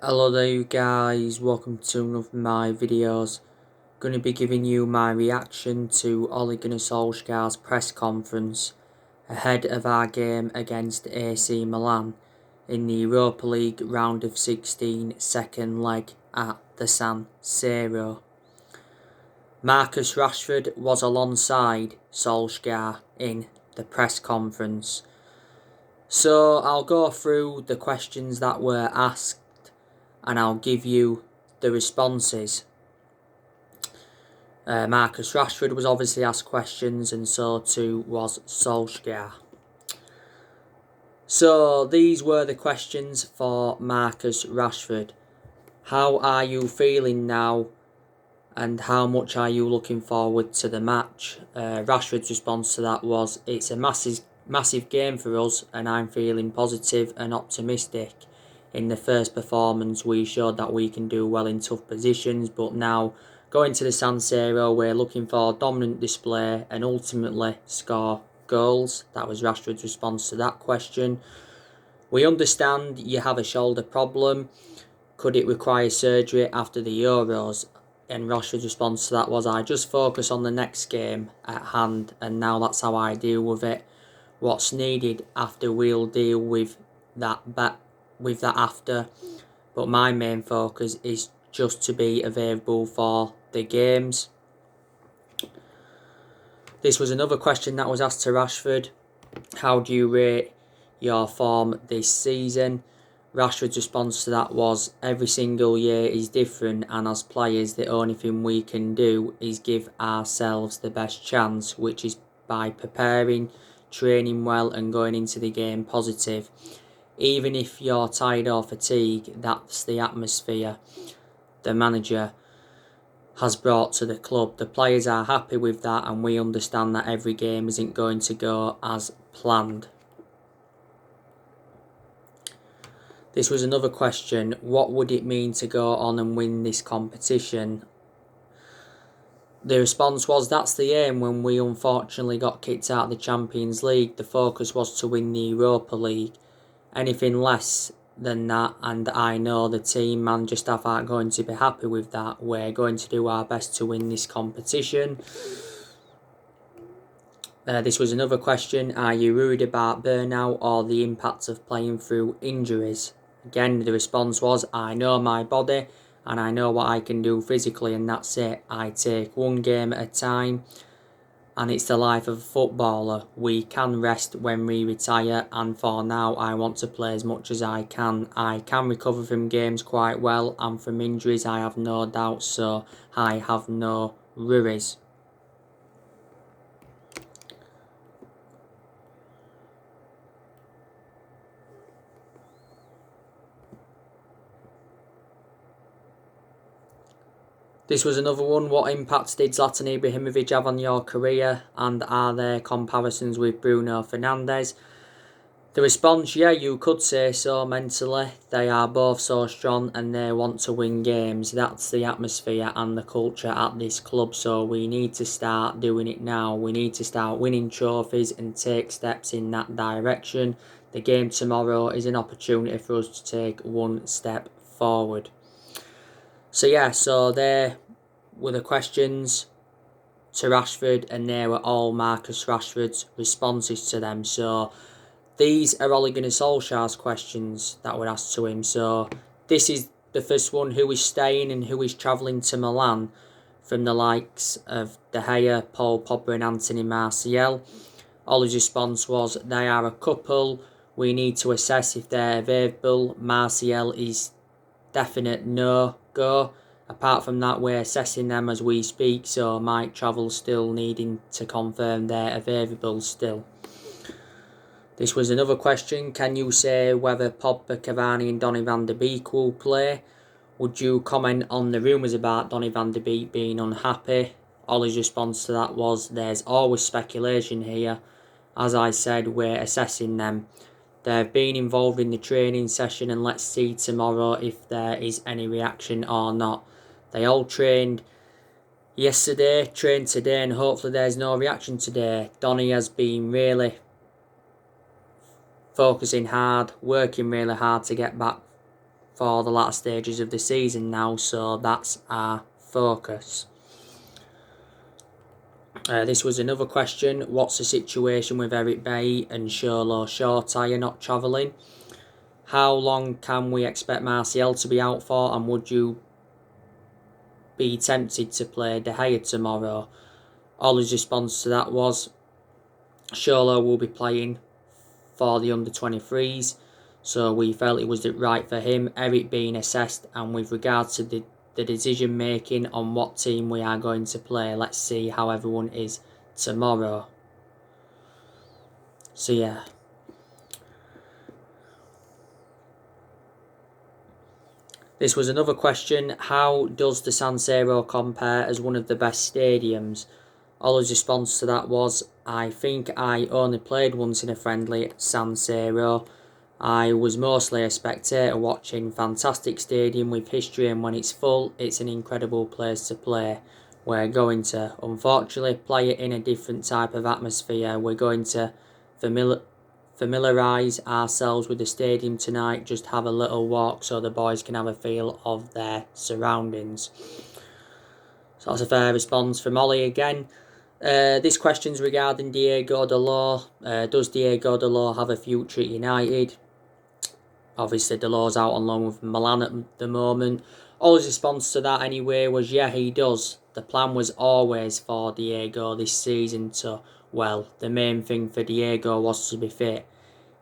Hello there you guys, welcome to one of my videos. Going to be giving you my reaction to Ole Gunnar Solskjaer's press conference ahead of our game against AC Milan in the Europa League round of 16 second leg at the San Siro. Marcus Rashford was alongside Solskjaer in the press conference. So I'll go through the questions that were asked and I'll give you the responses. Marcus Rashford was obviously asked questions, and so too was Solskjaer. So these were the questions for Marcus Rashford. How are you feeling now, and how much are you looking forward to the match? Rashford's response to that was, "It's a massive game for us, and I'm feeling positive and optimistic. In the first performance, we showed that we can do well in tough positions, but now going to the San Siro, we're looking for dominant display and ultimately score goals." That was Rashford's response to that question. "We understand you have a shoulder problem. Could it require surgery after the Euros?" And Rashford's response to that was, "I just focus on the next game at hand, and now that's how I deal with it. What's needed after, we'll deal with that after, but my main focus is just to be available for the games." This was another question that was asked to Rashford. "How do you rate your form this season?" Rashford's response to that was, "Every single year is different, and as players the only thing we can do is give ourselves the best chance, which is by preparing, training well and going into the game positive. Even if you're tired or fatigued, that's the atmosphere the manager has brought to the club. The players are happy with that, and we understand that every game isn't going to go as planned." This was another question. "What would it mean to go on and win this competition?" The response was, "That's the aim. When we unfortunately got kicked out of the Champions League, the focus was to win the Europa League. Anything less than that, and I know the team, manager, staff aren't going to be happy with that. We're going to do our best to win this competition." This was another question. "Are you worried about burnout or the impact of playing through injuries?" Again, the response was, "I know my body and I know what I can do physically, and that's it. I take one game at a time, and it's the life of a footballer. We can rest when we retire, and for now I want to play as much as I can. I can recover from games quite well, and from injuries I have no doubt, so I have no worries." This was another one. "What impact did Zlatan Ibrahimovic have on your career, and are there comparisons with Bruno Fernandes?" The response, yeah, you could say so. Mentally, they are both so strong and they want to win games. That's the atmosphere and the culture at this club, so we need to start doing it now. We need to start winning trophies and take steps in that direction. The game tomorrow is an opportunity for us to take one step forward. So yeah, so there were the questions to Rashford, and there were all Marcus Rashford's responses to them. So these are Ole Gunnar Solskjaer's questions that were asked to him. So this is the first one: who is staying and who is travelling to Milan, from the likes of De Gea, Paul Pogba and Anthony Martial. Ole's response was, "They are a couple. We need to assess if they're available. Martial is definite no-go. Apart from that, we're assessing them as we speak, so might travel, still needing to confirm they're available still." This was another question. "Can you say whether Pogba, Cavani and Donny van de Beek will play? Would you comment on the rumours about Donny van de Beek being unhappy?" Ole's response to that was, "There's always speculation here. As I said, we're assessing them. They've been involved in the training session, and let's see tomorrow if there is any reaction or not. They all trained yesterday, trained today, and hopefully there's no reaction today. Donny has been really focusing hard, working really hard to get back for the latter stages of the season now, so that's our focus. This was another question. What's the situation with Eric Bailly and Solskjaer not travelling? How long can we expect Martial to be out for, and would you be tempted to play De Gea tomorrow? Ollie's response to that was, Solskjaer will be playing for the under-23s, so we felt it was right for him. Eric being assessed, and with regards to the decision making on what team we are going to play, let's see how everyone is tomorrow. So yeah. This was another question. How does the San Siro compare as one of the best stadiums? Ollie's response to that was, I think I only played once in a friendly at San Siro. I was mostly a spectator watching. Fantastic stadium with history, and when it's full, it's an incredible place to play. We're going to, unfortunately, play it in a different type of atmosphere. We're going to familiarise ourselves with the stadium tonight, just have a little walk so the boys can have a feel of their surroundings. So that's a fair response from Ollie again. This question's regarding Diego Dalot. Does Diego Dalot have a future at United? Obviously, Dalot's out on loan with Milan at the moment. Ollie's response to that anyway was, yeah, he does. The plan was always for Diego this season to, well, the main thing for Diego was to be fit.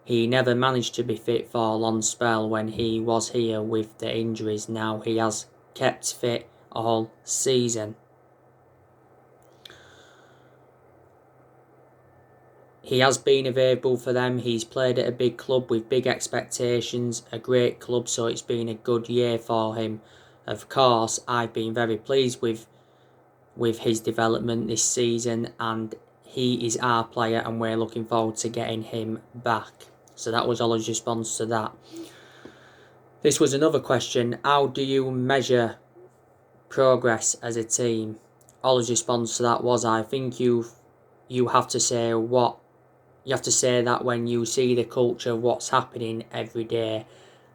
He never managed to be fit for a long spell when he was here with the injuries. Now he has kept fit all season. He has been available for them. He's played at a big club with big expectations, a great club, so it's been a good year for him. Of course, I've been very pleased with his development this season, and he is our player, and we're looking forward to getting him back. So that was Ollie's response to that. This was another question. How do you measure progress as a team? Ollie's response to that was, I think you have to say that when you see the culture of what's happening every day.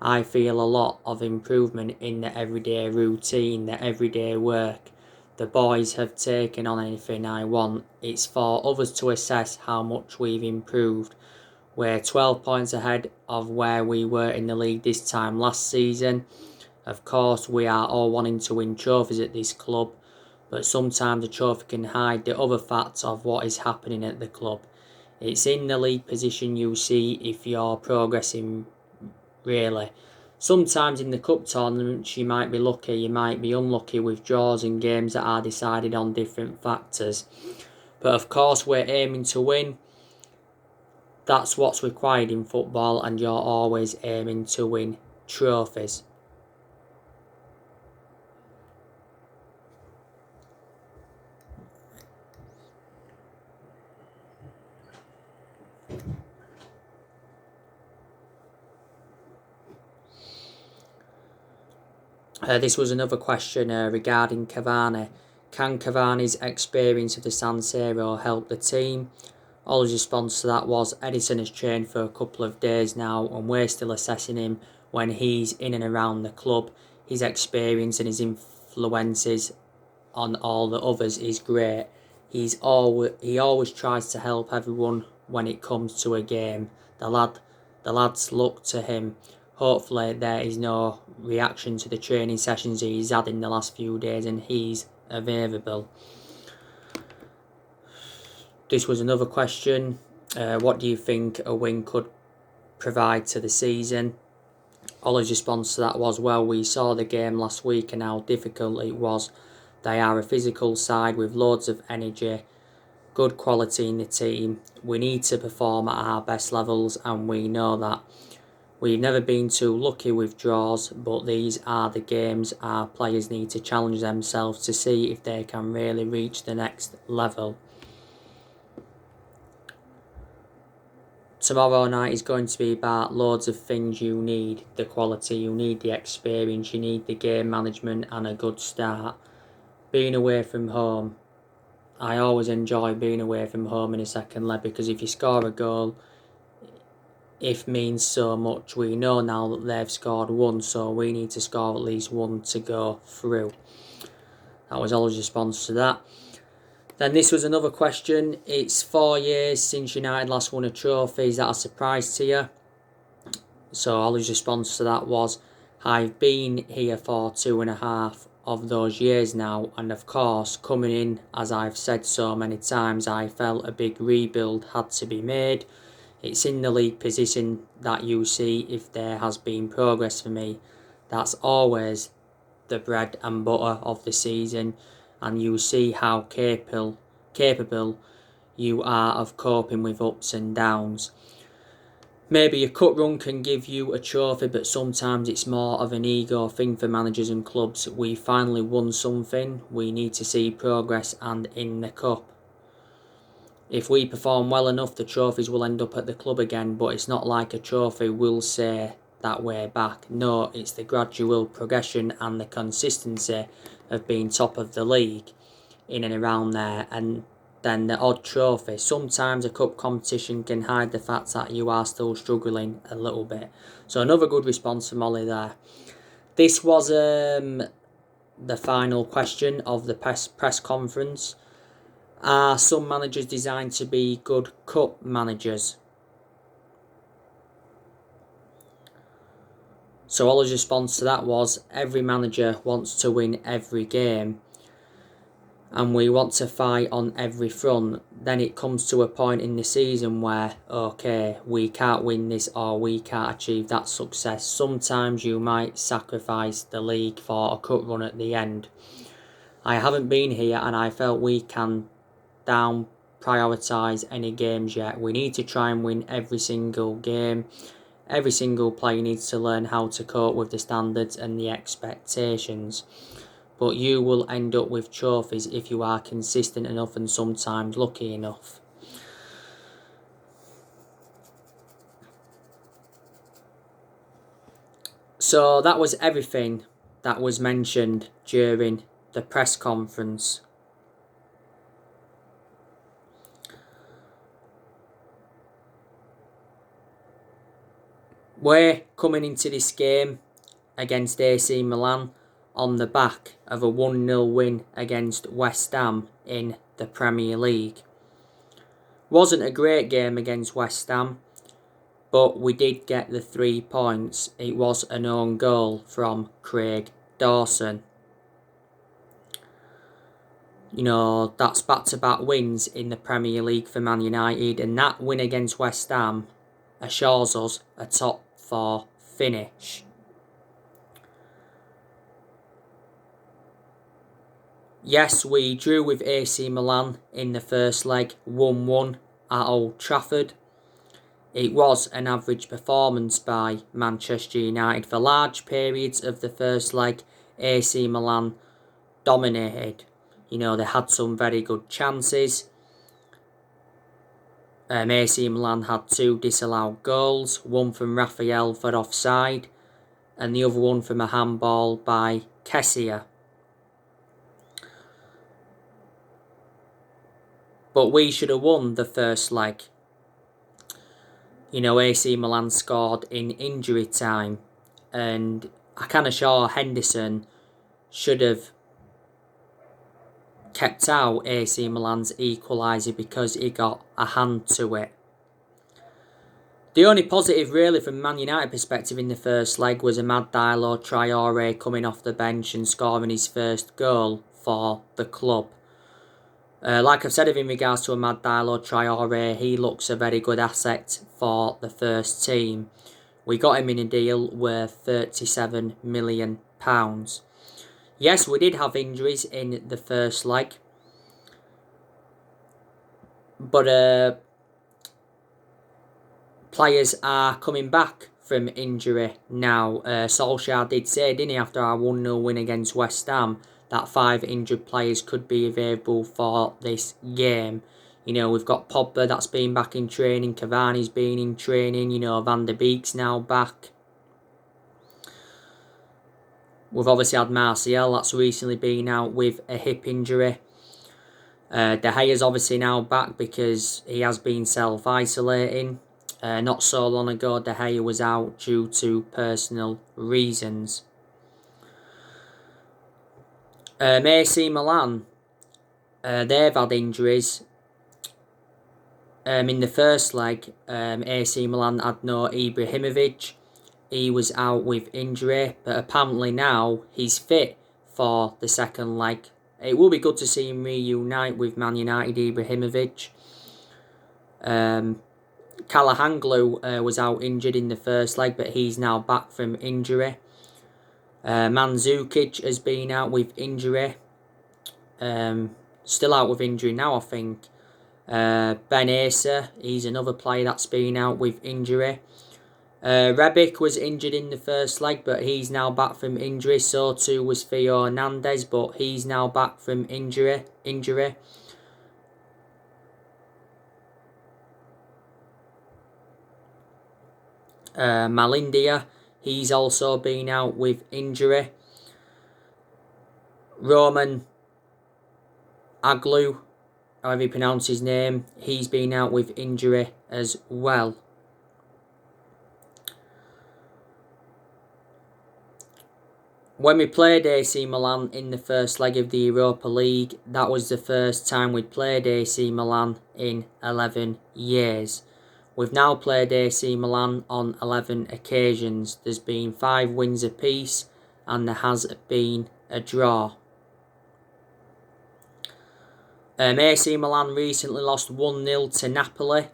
I feel a lot of improvement in the everyday routine, the everyday work. The boys have taken on anything I want. It's for others to assess how much we've improved. We're 12 points ahead of where we were in the league this time last season. Of course, we are all wanting to win trophies at this club, but sometimes a trophy can hide the other facts of what is happening at the club. It's in the league position you see if you're progressing, really. Sometimes in the cup tournaments you might be lucky, you might be unlucky with draws and games that are decided on different factors. But of course we're aiming to win. That's what's required in football, and you're always aiming to win trophies. This was another question regarding Cavani. Can Cavani's experience of the San Siro help the team? Ollie's response to that was, Edison has trained for a couple of days now, and we're still assessing him when he's in and around the club. His experience and his influences on all the others is great. He always tries to help everyone when it comes to a game. The lads look to him. Hopefully there is no reaction to the training sessions he's had in the last few days, and he's available. This was another question. What do you think a win could provide to the season? Ollie's response to that was, well, we saw the game last week and how difficult it was. They are a physical side with loads of energy, good quality in the team. We need to perform at our best levels, and we know that. We've never been too lucky with draws, but these are the games our players need to challenge themselves to see if they can really reach the next level. Tomorrow night is going to be about loads of things you need. The quality, you need the experience, you need the game management and a good start. Being away from home. I always enjoy being away from home in a second leg, because if you score a goal, if means so much. We know now that they've scored one, so we need to score at least one to go through. That was Ollie's response to that. Then this was another question. It's 4 years since United last won a trophy. Is that a surprise to you? So Ollie's response to that was, I've been here for 2.5 of those years now, and of course, coming in, as I've said so many times, I felt a big rebuild had to be made. It's in the league position that you see if there has been progress for me. That's always the bread and butter of the season, and you see how capable you are of coping with ups and downs. Maybe a cut run can give you a trophy, but sometimes it's more of an ego thing for managers and clubs. We finally won something, we need to see progress and in the cup. If we perform well enough, the trophies will end up at the club again, but it's not like a trophy will say that way back. No, it's the gradual progression and the consistency of being top of the league in and around there, and then the odd trophy. Sometimes a cup competition can hide the fact that you are still struggling a little bit. So another good response from Ollie there. This was the final question of the press conference. Are some managers designed to be good cup managers? So Ollie's response to that was, every manager wants to win every game, and we want to fight on every front. Then it comes to a point in the season where, okay, we can't win this or we can't achieve that success. Sometimes you might sacrifice the league for a cup run at the end. I haven't been here and I felt we can down prioritise any games yet. We need to try and win every single game. Every single player needs to learn how to cope with the standards and the expectations. But you will end up with trophies if you are consistent enough and sometimes lucky enough. So that was everything that was mentioned during the press conference. We're coming into this game against AC Milan on the back of a 1-0 win against West Ham in the Premier League. Wasn't a great game against West Ham, but we did get the 3 points. It was an own goal from Craig Dawson. You know, that's back-to-back wins in the Premier League for Man United, and that win against West Ham assures us a top 4 finish. Yes, we drew with AC Milan in the first leg, 1-1 at Old Trafford. It was an average performance by Manchester United. For large periods of the first leg, AC Milan dominated. You know, they had some very good chances. AC Milan had 2 disallowed goals, one from Raphael for offside, and the other one from a handball by Kessie. But we should have won the first leg. You know, AC Milan scored in injury time, and I can assure Henderson should have kept out AC Milan's equaliser because he got a hand to it. The only positive really from Man United perspective in the first leg was Amad Diallo Traore coming off the bench and scoring his first goal for the club. Like I've said in regards to Amad Diallo Traore, he looks a very good asset for the first team. We got him in a deal worth £37 million. Yes, we did have injuries in the first leg, but players are coming back from injury now. Solskjaer did say, didn't he, after our 1-0 win against West Ham, that 5 injured players could be available for this game. You know, we've got Pogba that's been back in training, Cavani's been in training, you know, Van der Beek's now back. We've obviously had Martial that's recently been out with a hip injury. De Gea's obviously now back because he has been self-isolating. Not so long ago, De Gea was out due to personal reasons. AC Milan, they've had injuries. In the first leg, AC Milan had no Ibrahimovic. He was out with injury, but apparently now he's fit for the second leg. It will be good to see him reunite with Man United Ibrahimovic. Kalahanglu was out injured in the first leg, but he's now back from injury. Mandzukic has been out with injury. Still out with injury now, I think. Ben Asa, he's another player that's been out with injury. Rebic was injured in the first leg, but he's now back from injury. So too was Theo Hernandez, but he's now back from injury. Malindia, he's also been out with injury. Roman Aglu, however you pronounce his name, he's been out with injury as well. When we played AC Milan in the first leg of the Europa League, that was the first time we'd played AC Milan in 11 years. We've now played AC Milan on 11 occasions. There's been 5 wins apiece and there has been a draw. AC Milan recently lost 1-0 to Napoli.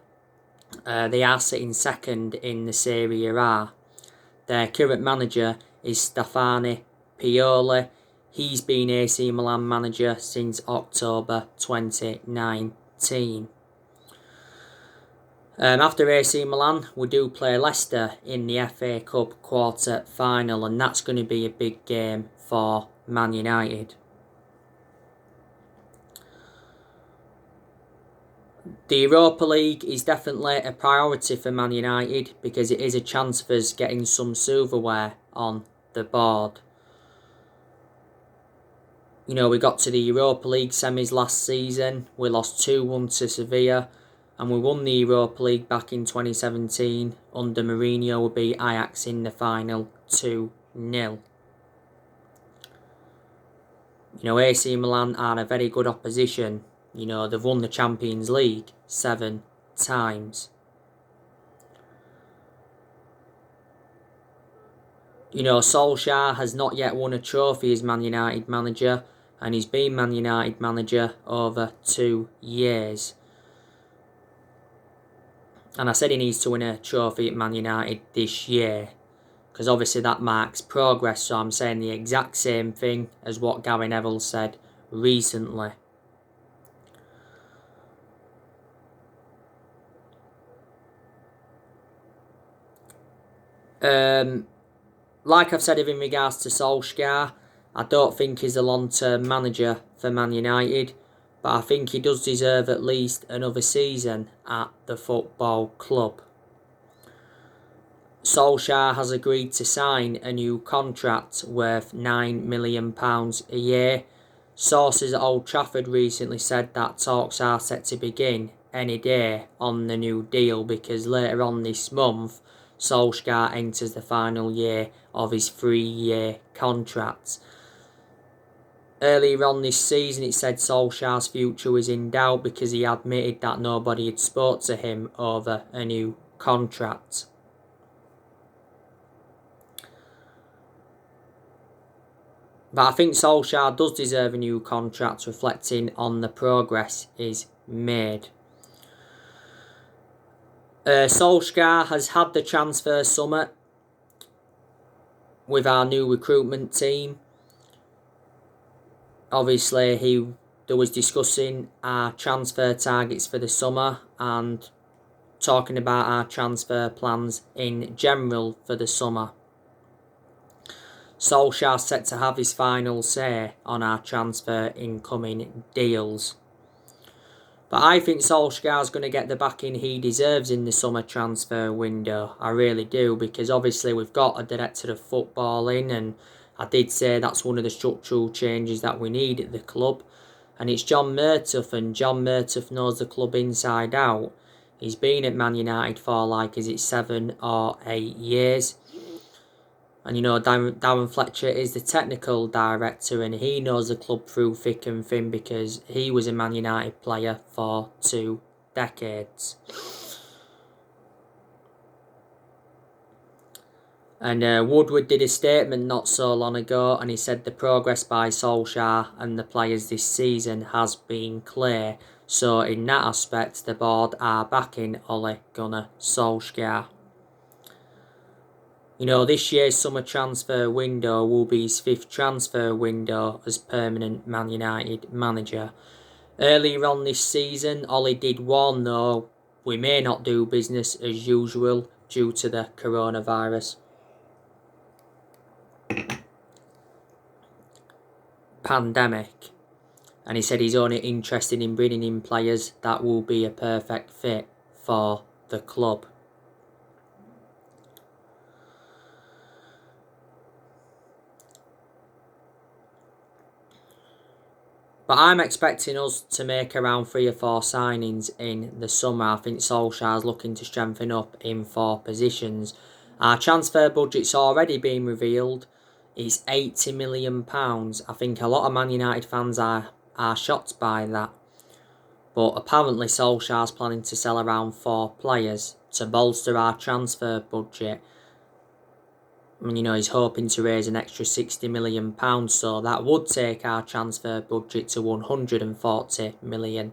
They are sitting second in the Serie A. Their current manager is Stefano Pioli. He's been AC Milan manager since October 2019. After AC Milan, we do play Leicester in the FA Cup quarter final, and that's going to be a big game for Man United. The Europa League is definitely a priority for Man United because it is a chance for us getting some silverware on the board. You know, we got to the Europa League semis last season. We lost 2-1 to Sevilla. And we won the Europa League back in 2017 under Mourinho. We beat Ajax in the final 2-0. You know, AC Milan are a very good opposition. You know, they've won the Champions League 7 times. You know, Solskjaer has not yet won a trophy as Man United manager, and he's been Man United manager over 2 years. And I said he needs to win a trophy at Man United this year, because obviously that marks progress. So I'm saying the exact same thing as what Gary Neville said recently. Like I've said in regards to Solskjaer, I don't think he's a long-term manager for Man United, but I think he does deserve at least another season at the football club. Solskjaer has agreed to sign a new contract worth £9 million a year. Sources at Old Trafford recently said that talks are set to begin any day on the new deal, because later on this month Solskjaer enters the final year of his 3-year contract. Earlier on this season, it said Solskjaer's future was in doubt because he admitted that nobody had spoke to him over a new contract. But I think Solskjaer does deserve a new contract, reflecting on the progress he's made. Solskjaer has had the transfer summit with our new recruitment team. Obviously, there was discussing our transfer targets for the summer and talking about our transfer plans in general for the summer. Solskjaer's set to have his final say on our transfer incoming deals. But I think Solskjaer's going to get the backing he deserves in the summer transfer window. I really do, because obviously we've got a director of football in, and I did say that's one of the structural changes that we need at the club. And it's John Murtough, and John Murtough knows the club inside out. He's been at Man United for like, is it 7 or 8 years? And Darren Fletcher is the technical director, and he knows the club through thick and thin because he was a Man United player for 2 decades. And Woodward did a statement not so long ago, and he said the progress by Solskjaer and the players this season has been clear. So in that aspect, the board are backing Ole Gunnar Solskjaer. This year's summer transfer window will be his 5th transfer window as permanent Man United manager. Earlier on this season, Ole did warn though, we may not do business as usual due to the coronavirus pandemic. And he said he's only interested in bringing in players that will be a perfect fit for the club. But I'm expecting us to make around 3 or 4 signings in the summer. I think Solskjaer's looking to strengthen up in 4 positions. Our transfer budget's already been revealed. It's £80 million. I think a lot of Man United fans are shocked by that. But apparently Solskjaer's planning to sell around 4 players to bolster our transfer budget. And, he's hoping to raise an extra £60 million, so that would take our transfer budget to £140 million.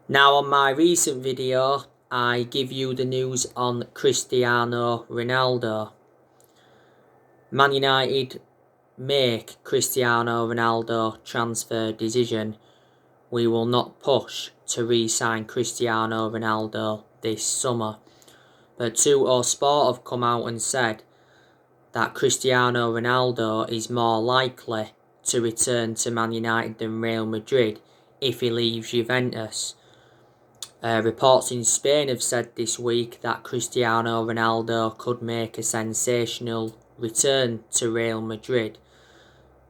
Now, on my recent video, I give you the news on Cristiano Ronaldo. Man United make Cristiano Ronaldo transfer decision. We will not push to re-sign Cristiano Ronaldo this summer. But 2O Sport have come out and said that Cristiano Ronaldo is more likely to return to Man United than Real Madrid if he leaves Juventus. Reports in Spain have said this week that Cristiano Ronaldo could make a sensational return to Real Madrid,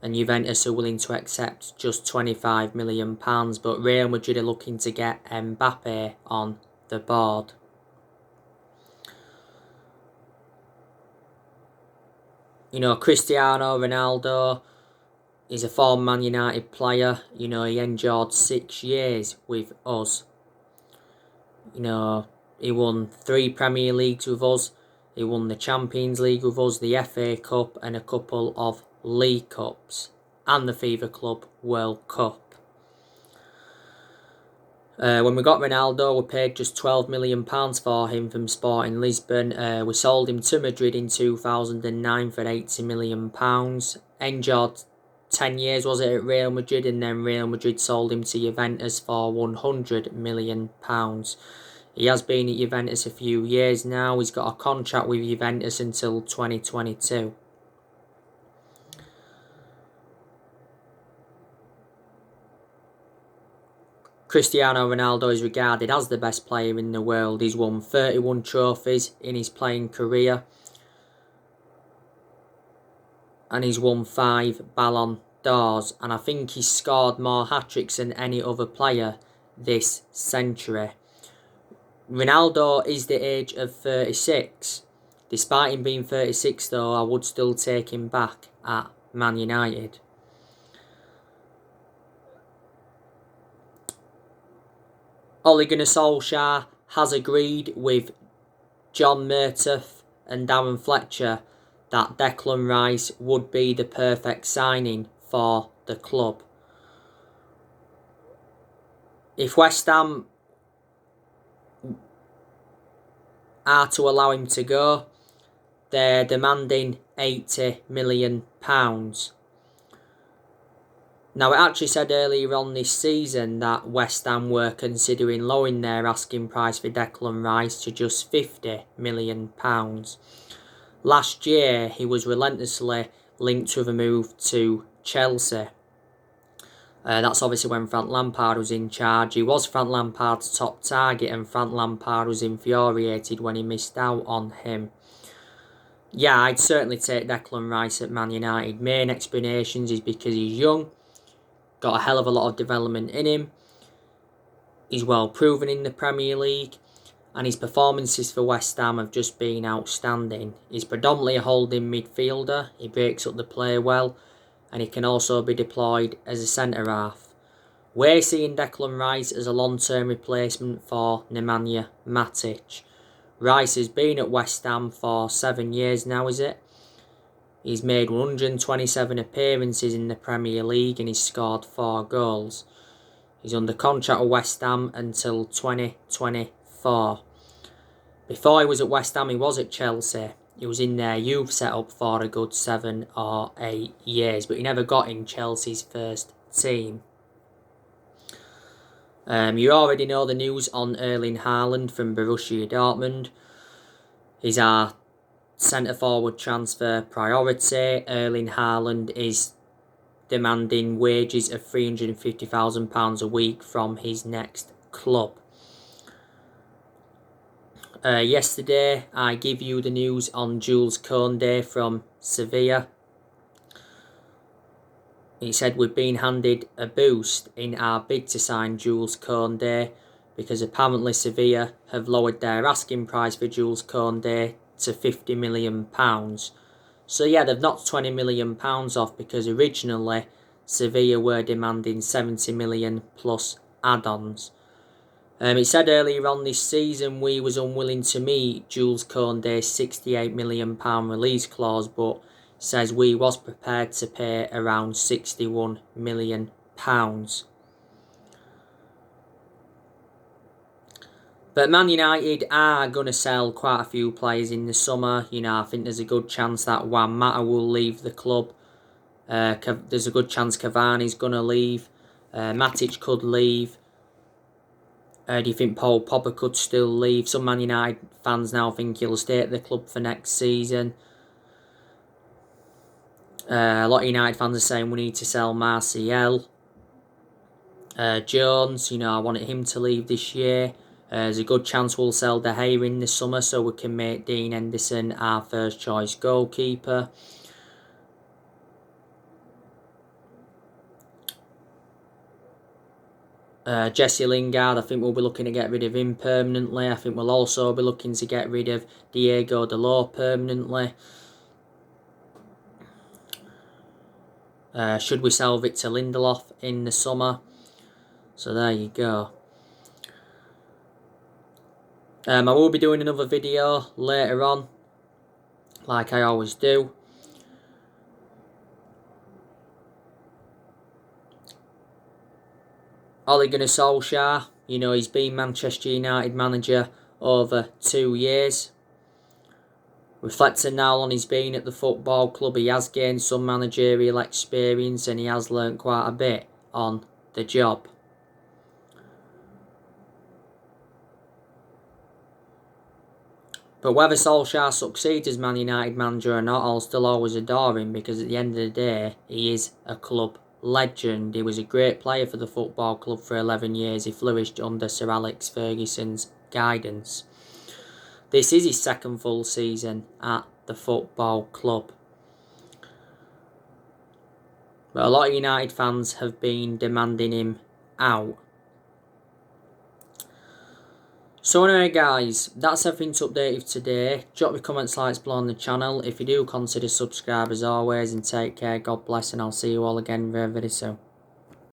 and Juventus are willing to accept just £25 million, but Real Madrid are looking to get Mbappe on the board. Cristiano Ronaldo is a former Man United player. He endured 6 years with us. He won 3 Premier Leagues with us. He won the Champions League with us, the FA Cup, and a couple of League Cups, and the FIFA Club World Cup. When we got Ronaldo, we paid just £12 million for him from Sporting Lisbon. We sold him to Madrid in 2009 for £80 million. Endured 10 years, was it, at Real Madrid, and then Real Madrid sold him to Juventus for £100 million. He has been at Juventus a few years now. He's got a contract with Juventus until 2022. Cristiano Ronaldo is regarded as the best player in the world. He's won 31 trophies in his playing career, and he's won 5 Ballon d'Ors, and I think he's scored more hat-tricks than any other player this century. Ronaldo is the age of 36. Despite him being 36 though, I would still take him back at Man United. Ole Gunnar Solskjaer has agreed with John Murtough and Darren Fletcher that Declan Rice would be the perfect signing for the club. If West Ham are to allow him to go, they're demanding £80 million. Now, it actually said earlier on this season that West Ham were considering lowering their asking price for Declan Rice to just £50 million. Last year, he was relentlessly linked with a move to Chelsea. That's obviously when Frank Lampard was in charge. He was Frank Lampard's top target, and Frank Lampard was infuriated when he missed out on him. Yeah, I'd certainly take Declan Rice at Man United. Main explanations is because he's young, got a hell of a lot of development in him. He's well proven in the Premier League, and his performances for West Ham have just been outstanding. He's predominantly a holding midfielder, he breaks up the play well, and he can also be deployed as a centre-half. We're seeing Declan Rice as a long-term replacement for Nemanja Matic. Rice has been at West Ham for 7 years now, is it? He's made 127 appearances in the Premier League and he's scored 4 goals. He's under contract with West Ham until 2024. Before he was at West Ham, he was at Chelsea. He was in their youth setup for a good 7 or 8 years, but he never got in Chelsea's first team. You already know the news on Erling Haaland from Borussia Dortmund. He's our centre-forward transfer priority. Erling Haaland is demanding wages of £350,000 a week from his next club. Yesterday, I give you the news on Jules Koundé from Sevilla. He said we've been handed a boost in our bid to sign Jules Koundé because apparently Sevilla have lowered their asking price for Jules Koundé to £50 million. So yeah, they've knocked £20 million off because originally Sevilla were demanding £70 million plus add-ons. It said earlier on this season we was unwilling to meet Jules Koundé's £68 million release clause, but says we was prepared to pay around £61 million. But Man United are going to sell quite a few players in the summer. You know, I think there's a good chance that Juan Mata will leave the club. There's a good chance Cavani's going to leave. Matic could leave. Do you think Paul Pogba could still leave? Some Man United fans now think he'll stay at the club for next season. A lot of United fans are saying we need to sell Martial. Jones, you know, I wanted him to leave this year. There's a good chance we'll sell De Gea in the summer so we can make Dean Henderson our first choice goalkeeper. Jesse Lingard, I think we'll be looking to get rid of him permanently. I think we'll also be looking to get rid of Diego Dalot permanently. Should we sell Victor Lindelof in the summer? So there you go. I will be doing another video later on, like I always do. Ole Gunnar Solskjaer, you know, he's been Manchester United manager over 2 years. Reflecting now on his been at the football club, he has gained some managerial experience and he has learnt quite a bit on the job. But whether Solskjaer succeeds as Man United manager or not, I'll still always adore him because at the end of the day, he is a club legend. He was a great player for the football club for 11 years. He flourished under Sir Alex Ferguson's guidance. This is his second full season at the football club. But a lot of United fans have been demanding him out. So anyway guys, that's everything to update you today. Drop your comments, likes below on the channel. If you do, consider subscribe as always, and take care. God bless, and I'll see you all again very, very soon.